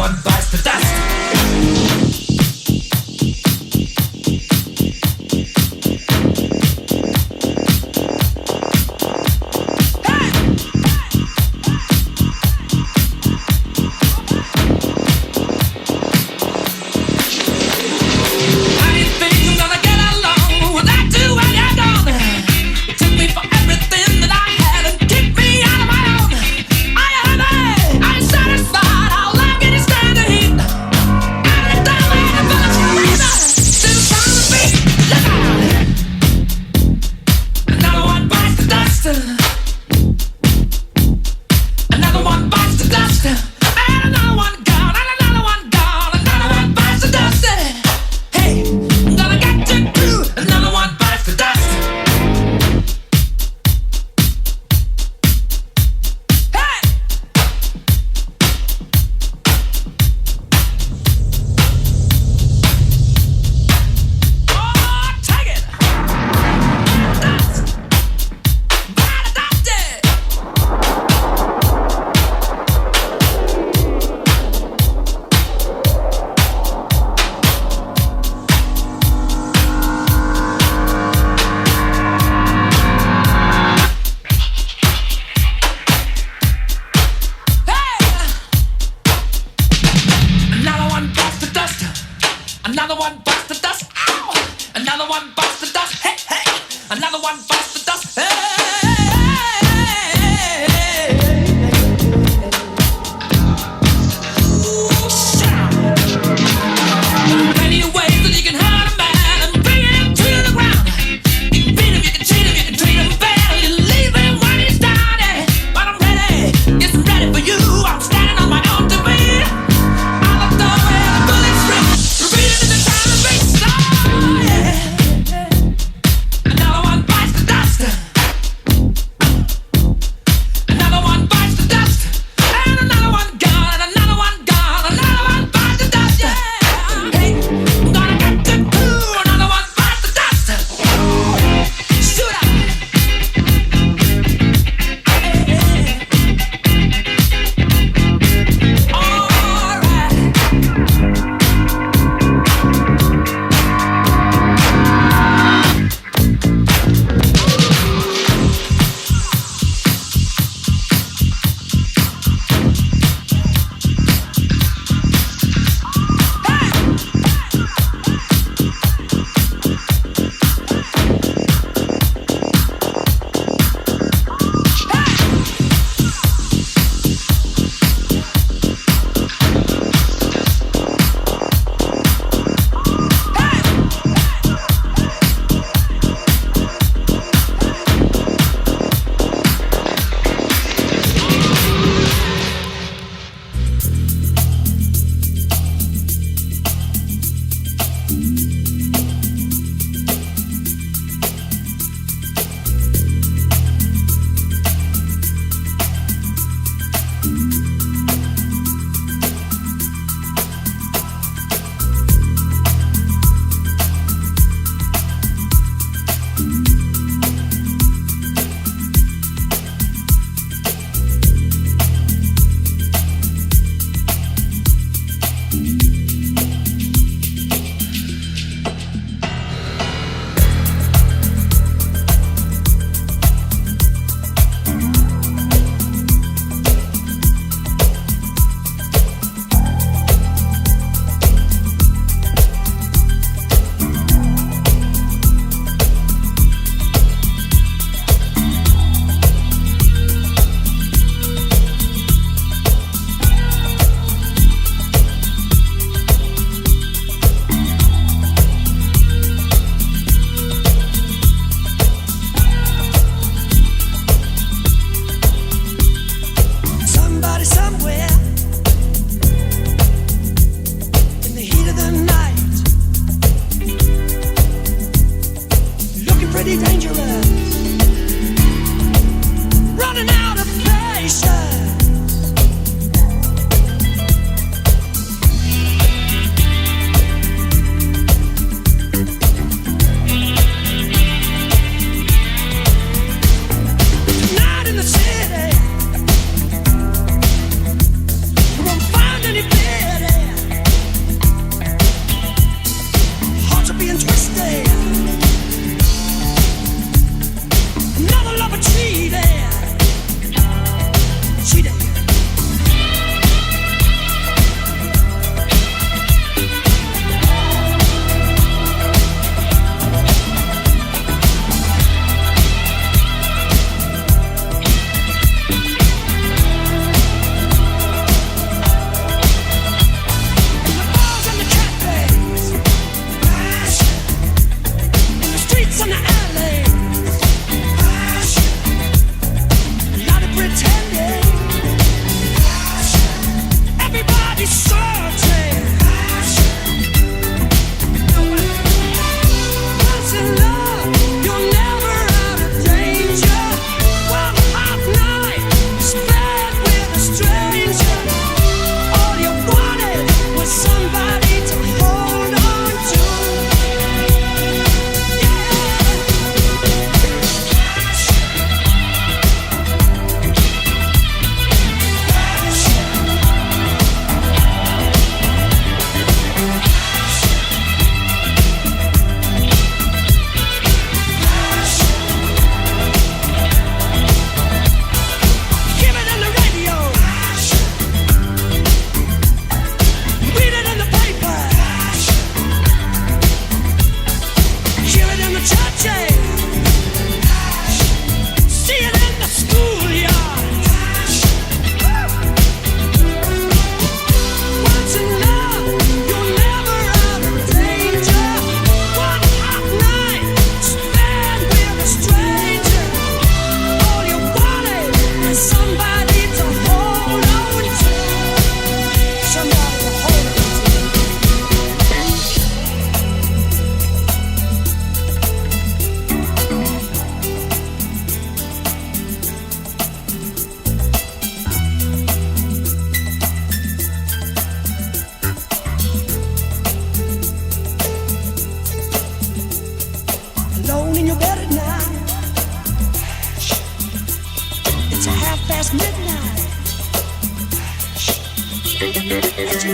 one bites the dust.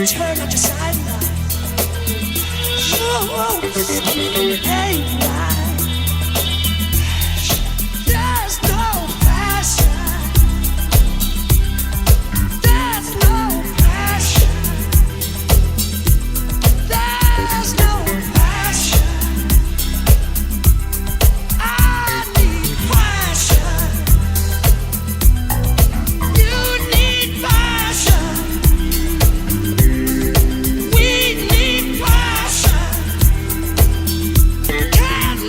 turn on your sideline. It ain't right. There's no passion. There's no passion. There's no passion. I need passion. You need passion. We need passion. Can't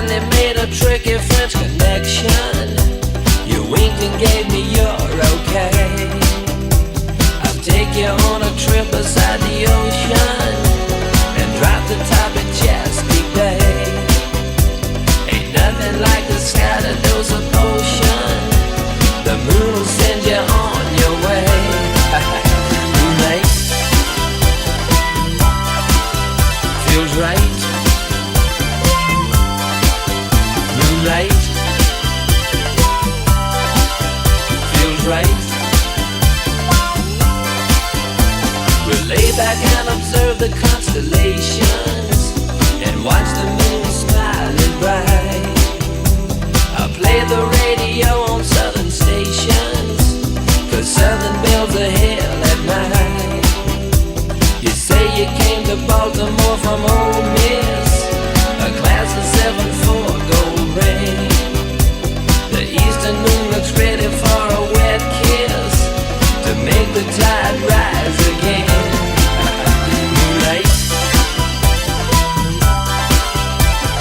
finally made a tricky French connection. You winked and gave me your okay. I'll take you on a trip beside the ocean and drop the top at Chesapeake Bay. Ain't nothing like the scattered dose of potion. The moon will send you on your way. Moonlight feels right. Moonlight feels right. We'll lay back and observe the constellations and watch the moon smiling bright. I'll play the radio on southern stations, 'cause southern bells are hell at night. You say you came to Baltimore from Ole Miss, a class of 7-4 gold ring. The eastern moon looks ready for a wet kiss to make the tide rise again. Moonlight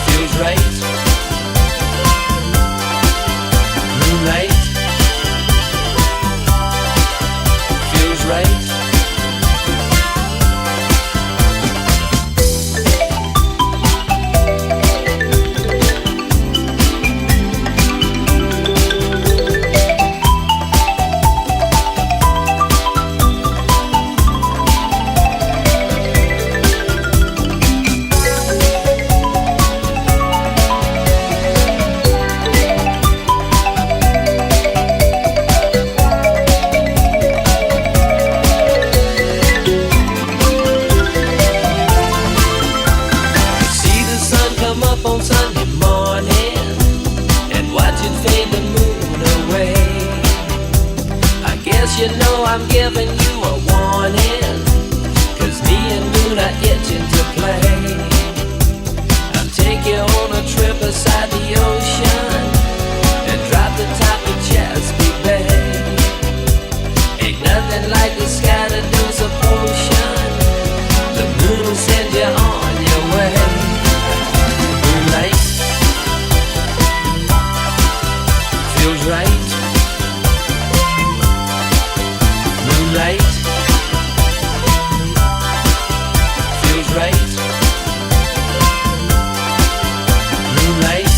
feels right. Moonlight feels right. You know I'm giving you a warning, 'cause me and Moon are itching to play. I'll take you on a trip beside the ocean and drop the top of Chesapeake Bay. Ain't nothing like the scattered dose of potion. The moon will send you on your way. Moonlight feels right. Moonlight feels right. Moonlight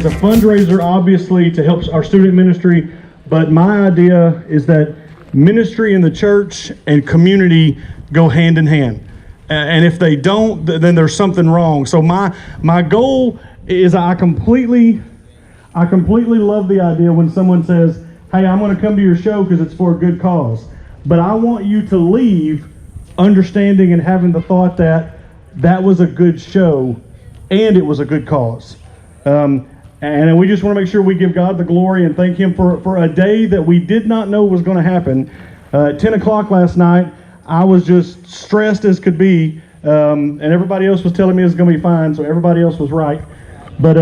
a fundraiser, obviously, to help our student ministry, but my idea is that ministry in the church and community go hand in hand. And if they don't, then there's something wrong. So my goal is I completely love the idea when someone says, hey, I'm going to come to your show because it's for a good cause. But I want you to leave understanding and having the thought that that was a good show and it was a good cause. And we just want to make sure we give God the glory and thank Him for a day that we did not know was going to happen. At 10 o'clock last night, I was just stressed as could be, and everybody else was telling me it was going to be fine, so everybody else was right. But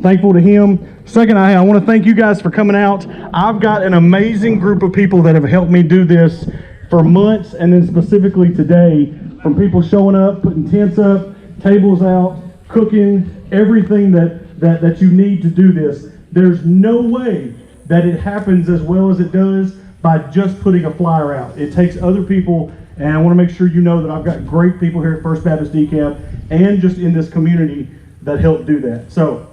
thankful to Him. Second, I want to thank you guys for coming out. I've got an amazing group of people that have helped me do this for months, and then specifically today, from people showing up, putting tents up, tables out, cooking, everything that you need to do this. There's no way that it happens as well as it does by just putting a flyer out. It takes other people, and I want to make sure you know that I've got great people here at First Baptist Dekalb and just in this community that help do that. So,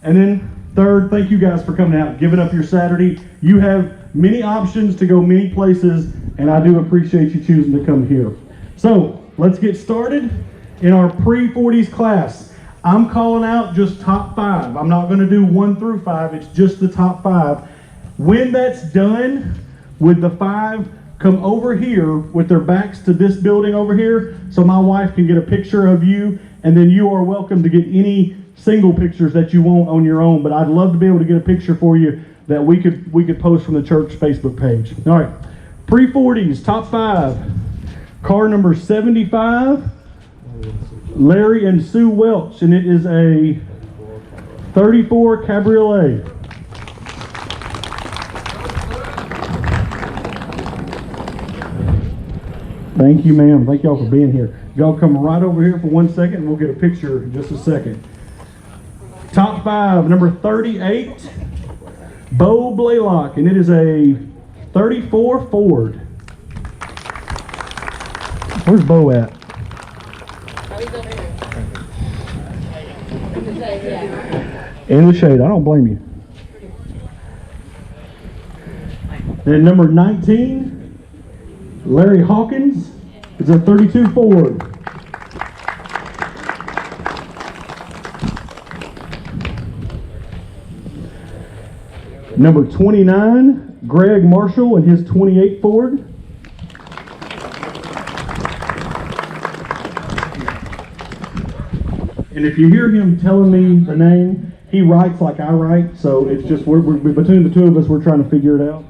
and then third, thank you guys for coming out, giving up your Saturday. You have many options to go many places, and I do appreciate you choosing to come here. So, let's get started in our pre-40s class. I'm calling out just top 5. I'm not going to do 1 through 5. It's just the top 5. When that's done, would the 5 come over here with their backs to this building over here so my wife can get a picture of you, and then you are welcome to get any single pictures that you want on your own, but I'd love to be able to get a picture for you that we could post from the church Facebook page. All right, pre-40s, top 5. Car number 75, Larry and Sue Welch, and it is a 34 Cabriolet. Thank you, ma'am. Thank y'all for being here. Y'all come right over here for 1 second. We'll get a picture in just a second. Top 5, number 38, Bo Blaylock, and it is a 34 Ford. Where's Bo at? In the shade. I don't blame you. Then number 19, Larry Hawkins. It's a 32 Ford. Number 29, Greg Marshall and his 28 Ford. And if you hear him telling me the name, he writes like I write, so it's just we're between the two of us, we're trying to figure it out.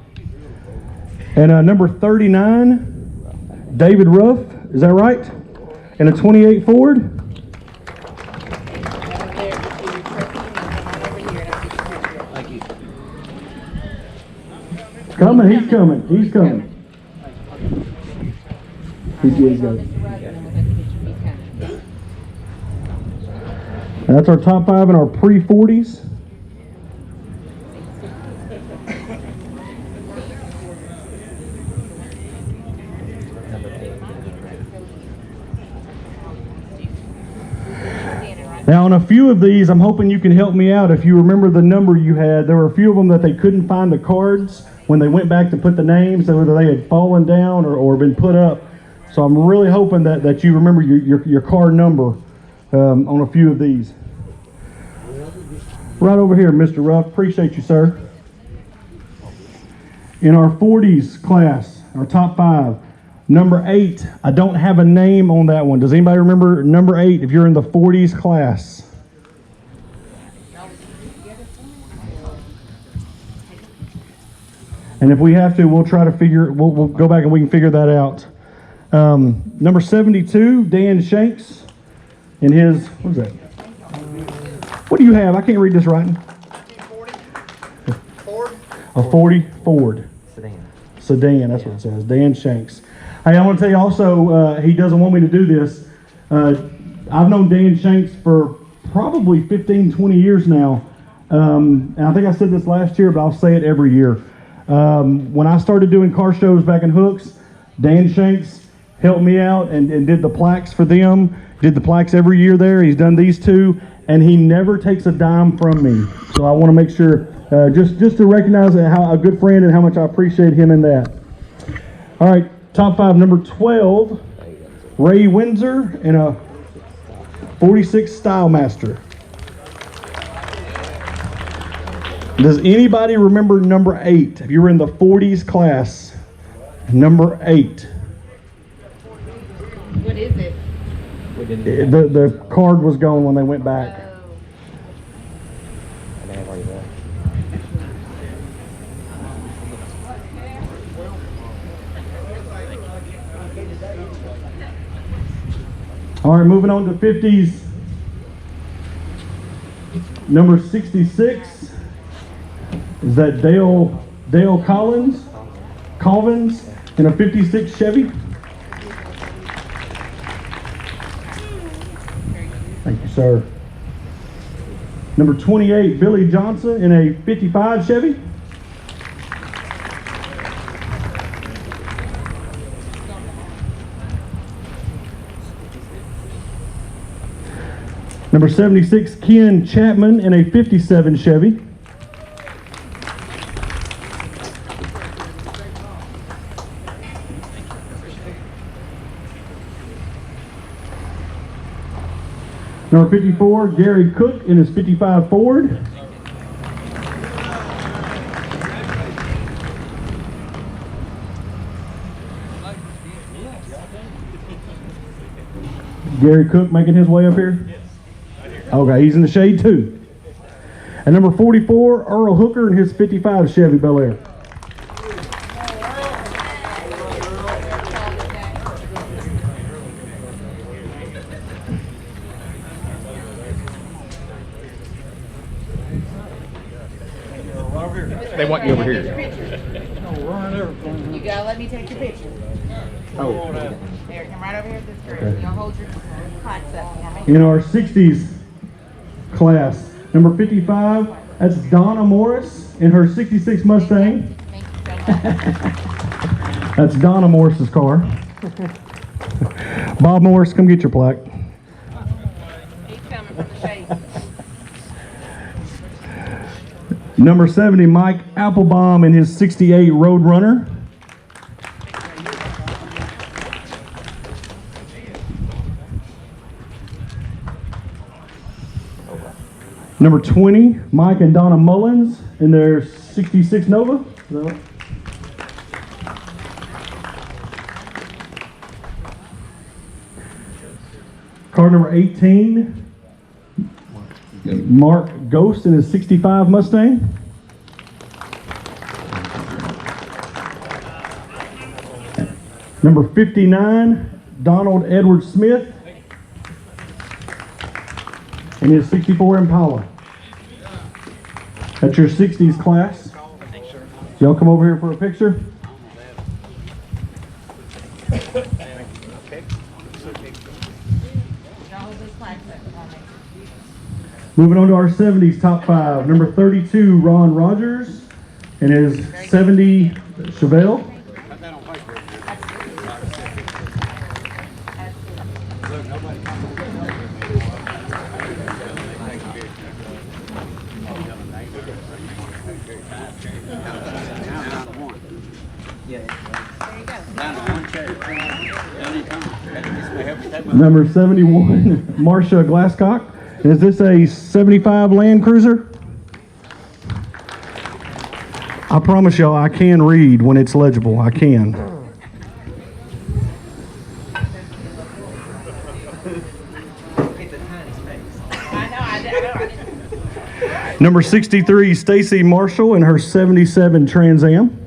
And number 39, David Ruff, is that right? And a 28 Ford. He's coming. He's got it. That's our top 5 in our pre-40s. Now, on a few of these, I'm hoping you can help me out. If you remember the number you had, there were a few of them that they couldn't find the cards when they went back to put the names, whether they had fallen down or been put up. So I'm really hoping that you remember your card number on a few of these. Right over here, Mr. Ruff. Appreciate you, sir. In our 40s class, our top 5, number 8, I don't have a name on that one. Does anybody remember number 8 if you're in the 40s class? And if we have to, we'll try to we'll go back and we can figure that out. Number 72, Dan Shanks, and his, what is that? What do you have? I can't read this writing. A 40 Ford. Sedan, that's what it says. Dan Shanks. Hey, I want to tell you also, he doesn't want me to do this. I've known Dan Shanks for probably 15, 20 years now. And I think I said this last year, but I'll say it every year. When I started doing car shows back in Hooks, Dan Shanks helped me out and did the plaques for them. Did the plaques every year there. He's done these 2. and he never takes a dime from me. So I want to make sure, just to recognize how a good friend and how much I appreciate him in that. All right, top 5, number 12, Ray Windsor in a 46 Style Master. Does anybody remember number 8? If you were in the 40s class, number 8. What is it? The card was gone when they went back. All right, moving on to 50s. Number 66 is that Dale Colvins in a 56 Chevy. Thank you, sir. Number 28, Billy Johnson in a 55 Chevy. Number 76, Ken Chapman in a 57 Chevy. Number 54, Gary Cook in his 55 Ford. Gary Cook making his way up here? Okay, he's in the shade too. And number 44, Earl Hooker in his 55 Chevy Bel Air. They want you over here. You gotta let me take your picture. Oh. There, come right over here to the screen. You'll hold your plaques up for me. In our 60s class, number 55, that's Donna Morris in her 66 Mustang. Thank you so much. That's Donna Morris's car. Bob Morris, come get your plaque. He's coming from the shade. Number 70, Mike Applebaum in his 68 Roadrunner. Number 20, Mike and Donna Mullins in their 66 Nova. Car number 18, Mark Ghost in his 65 Mustang. Number 59, Donald Edward Smith in his 64 Impala. That's your 60s class. So y'all come over here for a picture. Moving on to our 70s top 5. Number 32, Ron Rogers in his 70 Chevelle. Number 71, Marsha Glasscock. Is this a 75 Land Cruiser? I promise y'all I can read when it's legible. I can. Number 63, Stacy Marshall in her 77 Trans Am.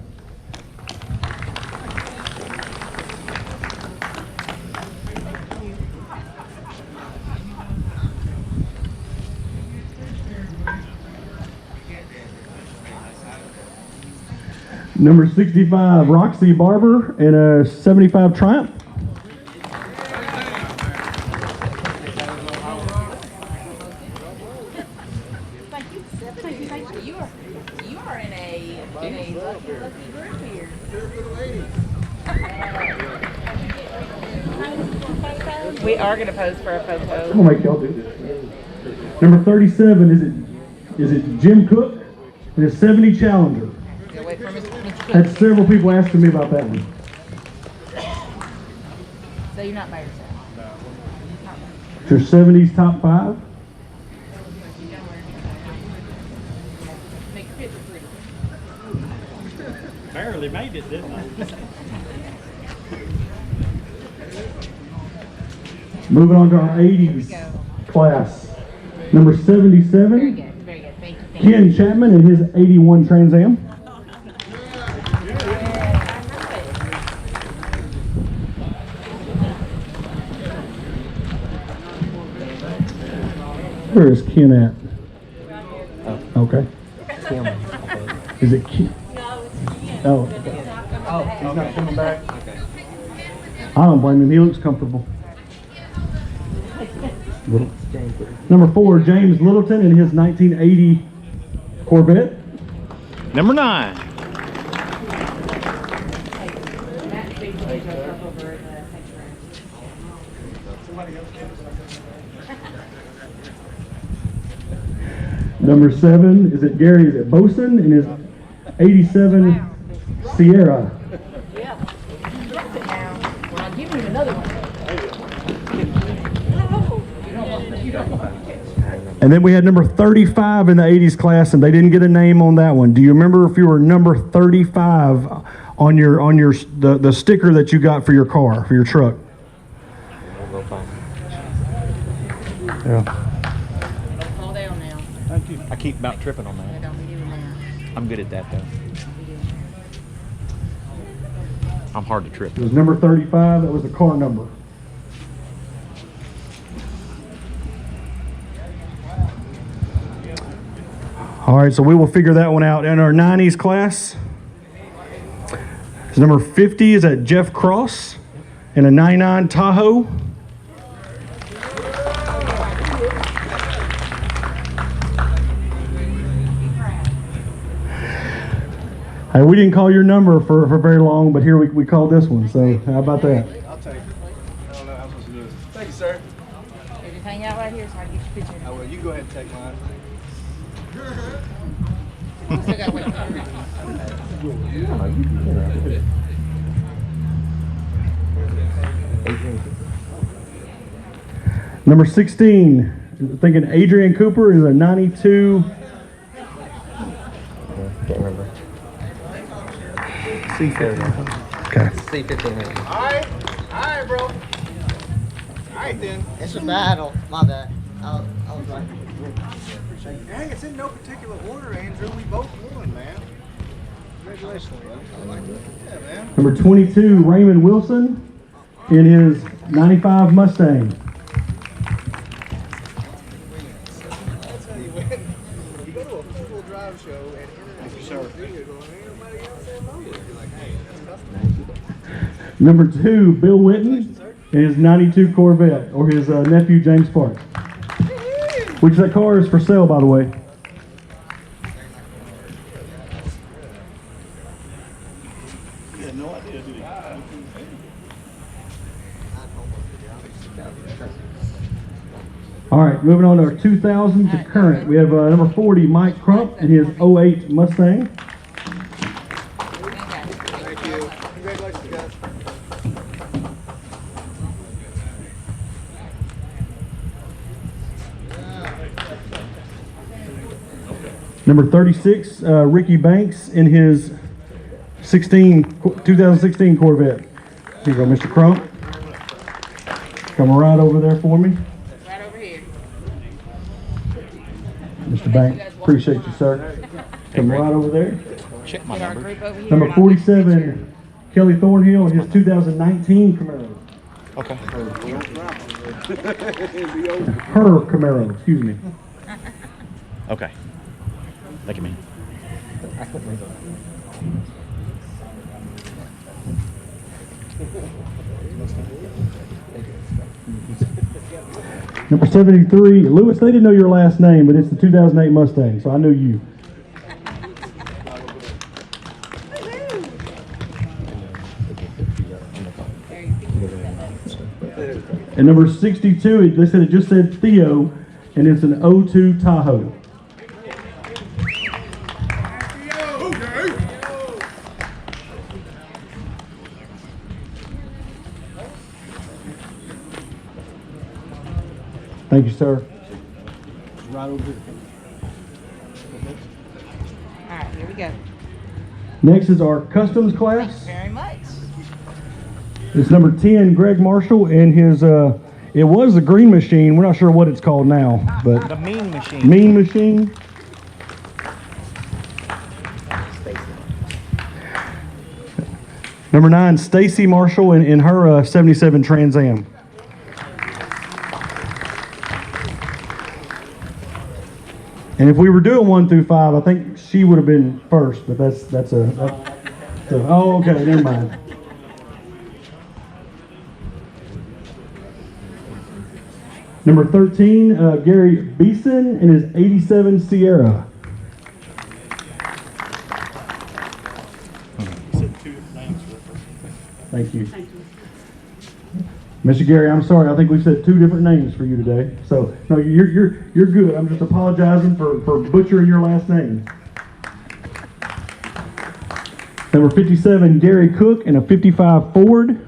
Number 65, Roxy Barber in a 75 Triumph. You are in a lucky group here. We are gonna pose for a photo. I'm gonna make y'all do this. Number 37, is it Jim Cook? And his 70 Challenger. Go wait for Mr. Had several people asking me about that one. So you're not by yourself. It's your 70s top 5. Make your picture pretty. Barely made it, didn't I? Moving on to our 80s class. Number Very 77, good. Very good. Thank you. Thank you. Ken Chapman and his 81 Trans Am. Where is Ken at? Okay. Is it Ken? Oh. Oh, he's not coming back? Okay. I don't blame him. He looks comfortable. Number 4, James Littleton in his 1980 Corvette. Number 9. Number 7, is it Gary? Is it Boson in his 87 Sierra? Yeah. Now, well, I'll give you another one. And then we had number 35 in the 80s class, and they didn't get a name on that one. Do you remember if you were number 35 on the sticker that you got for your car, for your truck? Yeah. Don't fall down now. Thank you. I keep about tripping on Yeah, that. don't be doing that. I'm good at that though. I'm hard to trip. It was number 35. That was the car number. All right, so we will figure that one out in our 90s class. Number 50 is at Jeff Cross in a 99 Tahoe. Hey, we didn't call your number for very long, but here we called this one. So how about that? I'll take it. I don't know how I'm supposed to do this. Thank you, sir. You just hang out right here so I can get your picture. Oh, well, you go ahead and take mine. Still gotta wait. Number 16, thinking Adrian Cooper is a 92. Can't remember. Okay. C15. All right, bro. All right, then. It's a battle. My bad. I was right. Dang, it's in no particular order, Andrew. We both won, man. Congratulations, bro. Yeah, man. Number 22, Raymond Wilson in his 95 Mustang. That's how you win. You go to a four-wheel drive show and internet show video going, ain't nobody else there lower. You're like, hey, that's custom. Number 2, Bill Whitten in his 92 Corvette, or his nephew James Park. Which that car is for sale, by the way. You had no idea, did you? All right, moving on to our 2000 to current. We have number 40, Mike Crump in his 08 Mustang. Thank you. Congratulations, guys. Number 36, Ricky Banks in his 2016 Corvette. Here you go, Mr. Crump. Come right over there for me. Right over here. Mr. Banks, appreciate you, sir. Come right over there. Check my Get our number. group over here. Number and I'll get your 47, Kelly Thornhill in his 2019 Camaro. Okay. Her Camaro, excuse me. Okay. Thank you, man. Number 73, Lewis, they didn't know your last name, but it's the 2008 Mustang, so I knew you. And number 62, they said it just said Theo and it's an 02 Tahoe. Thank you, sir. Right over here. All right, here we go. Next is our customs class. Very much. It's number 10, Greg Marshall, and his, it was the green machine. We're not sure what it's called now, but The mean machine. mean machine. Number 9, Stacy Marshall in her 77 Trans Am. And if we were doing 1 through 5, I think she would have been first, but that's oh, okay, never mind. Number 13, Gary Beeson in his 87 Sierra. Thank you. Mr. Gary, I'm sorry. I think we said 2 different names for you today. So no, you're good. I'm just apologizing for butchering your last name. Number 57, Gary Cook in a 55 Ford.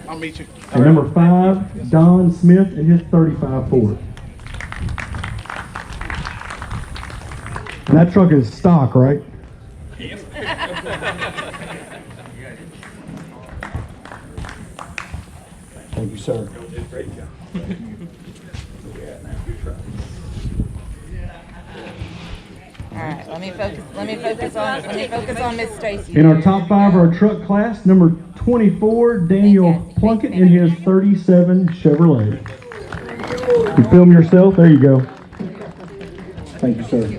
I'll meet you. And number 5, Don Smith in his 35 Ford. And that truck is stock, right? Thank you, sir. All right, let me focus on Miss Stacy. In our top 5, our truck class, number 24, Daniel Plunkett in his 37 Chevrolet. You film yourself? There you go. Thank you, sir.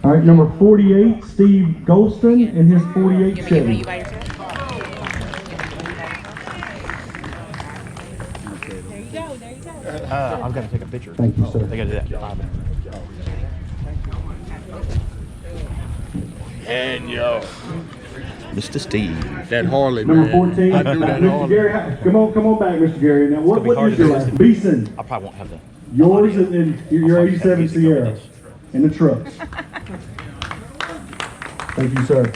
All right, number 48, Steve Golston in his 48 Are Chevy. you by yourself? There you go. There you go. I'm gonna take a picture. Thank you, sir. They gotta do that in 5 minutes. And yo, Mr. Steve. that Harley, Number man. 14, I do that Mr. Harley. Gary. Come on back, Mr. Gary. Now, what hard is to your do last? this. Beeson. I probably won't have the. Yours and your 87 Sierra in the truck. Thank you, sir.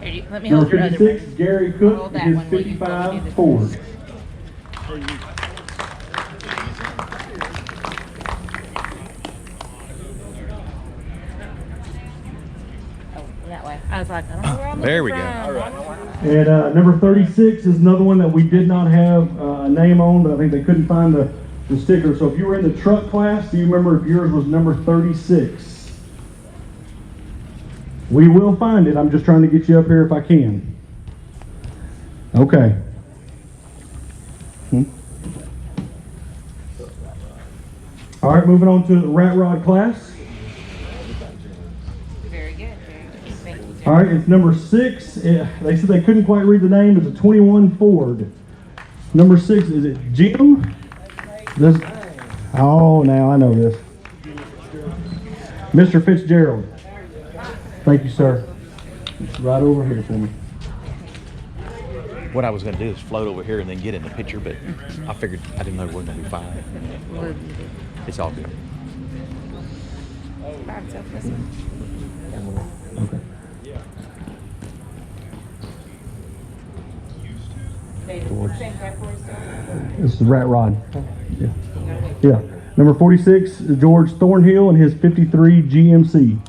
Here, let me hold Number your other 56, one. Gary Cook Hold in that his one while you do 55 this. Ford. Oh, that way. I was like, I don't know where I'm There we looking go. from. And number 36 is another one that we did not have a name on, but I think they couldn't find the sticker. So if you were in the truck class, do you remember if yours was number 36? We will find it. I'm just trying to get you up here if I can. Okay. All right, moving on to the rat rod class. Very good. Very good. Thank you, All right, it's number 6. They said they couldn't quite read the name. It's a 21 Ford. Number 6, is it Jim? This, oh, now I know this. Mr. Fitzgerald. Thank you, sir. It's right over here for me. What I was gonna do is float over here and then get in the picture, but I figured I didn't know we were gonna do 5. It's all good. By himself, this one. Okay. Same category still? This is Rat Rod. Yeah. Yeah. Number 46, George Thornhill and his 53 GMC.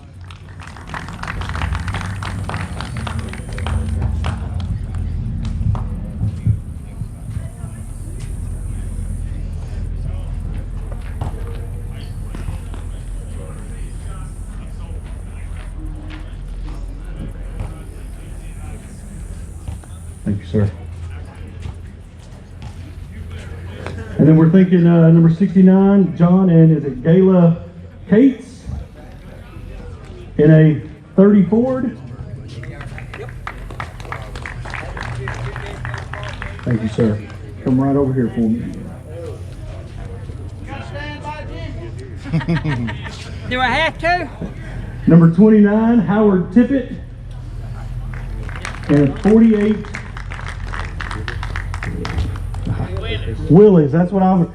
Thank you, sir. And then we're thinking number 69, John and is it Gayla Cates in a 30 Ford. Thank you, sir. Come right over here for me. Do I have to? Number 29, Howard Tippett. And 48, Willis. That's what I was.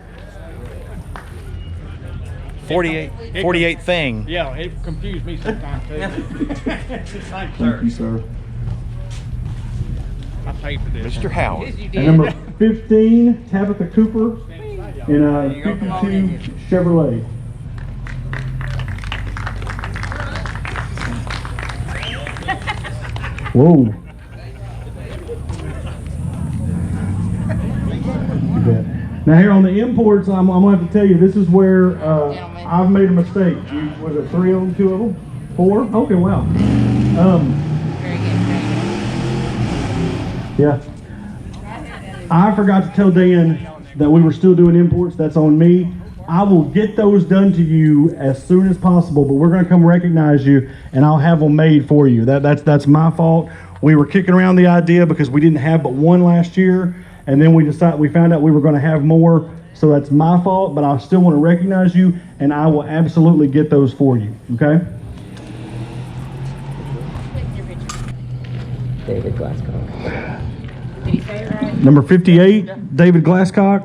48 thing. Yeah, it confused me sometimes too. Thanks, Thank you, sir. I paid for this. Mr. Howard. And number 15, Tabitha Cooper in a 52 Chevrolet. Whoa. Now here on the imports, I'm going to have to tell you, this is where I've made a mistake. Was it 3 of them, 2 of them? 4? Okay, wow. Yeah. I forgot to tell Dan that we were still doing imports. That's on me. I will get those done to you as soon as possible, but we're going to come recognize you, and I'll have them made for you. That's my fault. We were kicking around the idea because we didn't have but one last year, and then we found out we were going to have more, so that's my fault, but I still want to recognize you, and I will absolutely get those for you, okay? David Glasscock. Did he say it right? Number 58, David Glasscock.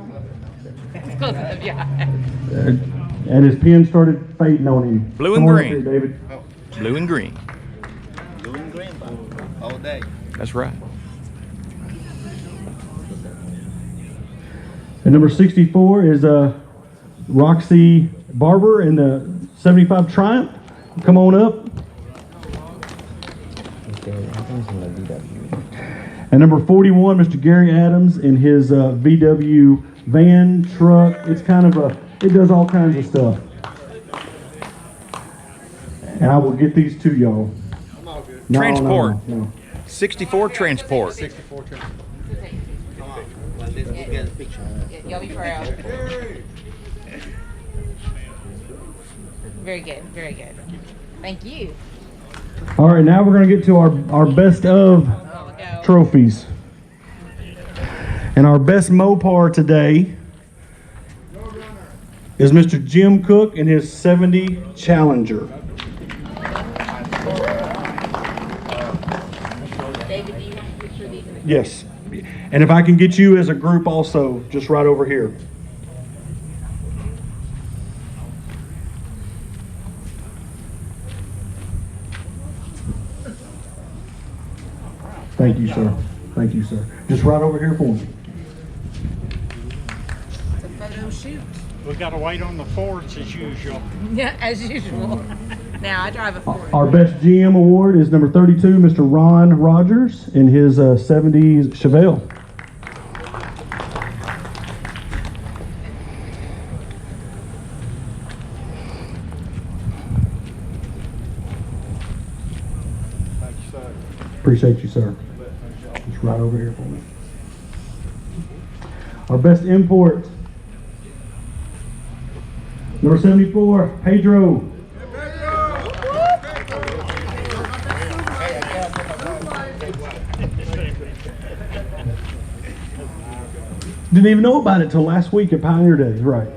Close enough, yeah. And his pen started fading on him. Blue and Come on up green. here, David. Blue and green. Blue and green, all day. That's right. And number 64 is Roxy Barber in the 75 Triumph. Come on up. And number 41, Mr. Gary Adams in his VW van, truck. It's kind of it does all kinds of stuff. And I will get these to y'all. No, Transport. no. 64 transport. 64 Come on, let's get a picture. Y'all be proud. Very good, very good. Thank you. All right, now we're going to get to our best of Oh, go. trophies. And our best Mopar today is Mr. Jim Cook in his 70 Challenger. David, do you want a picture of these? Yes. And if I can get you as a group also, just right over here. Thank you, sir. Thank you, sir. Just right over here for me. It's a photo shoot. We gotta wait on the Fords as usual. Yeah, as usual. Now, I drive a Ford. Our best GM award is number 32, Mr. Ron Rogers in his 70s Chevelle. Thank you, sir. Appreciate you, sir. Just right over here for me. Our best import, number 74, Pedro. Didn't even know about it till last week at Pioneer Days, right?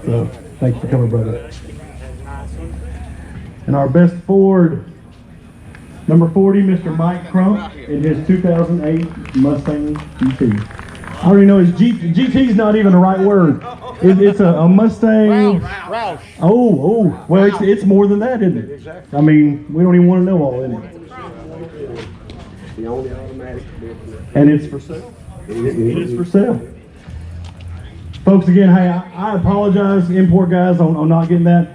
So, thank you for coming, brother. And our best Ford, number 40, Mr. Mike Crump in his 2008 Mustang GT. I already know his GT is not even the right word. It's a Mustang. Roush. Oh, well, it's more than that, isn't it? I mean, we don't even want to know all in it. The only automatic vehicle. And it's for sale. It is for sale. Folks, again, hey, I apologize, import guys, on not getting that.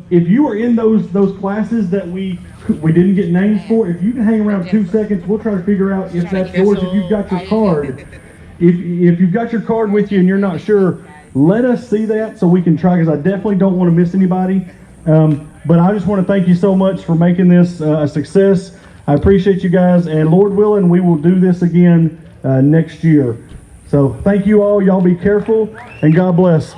If you are in those classes that we didn't get names for, if you can hang around 2 seconds, we'll try to figure out if that's yours, if you've got your card. If you've got your card with you and you're not sure, let us see that so we can try, because I definitely don't want to miss anybody. But I just want to thank you so much for making this a success. I appreciate you guys, and Lord willing, we will do this again next year. So thank you all. Y'all be careful, and God bless.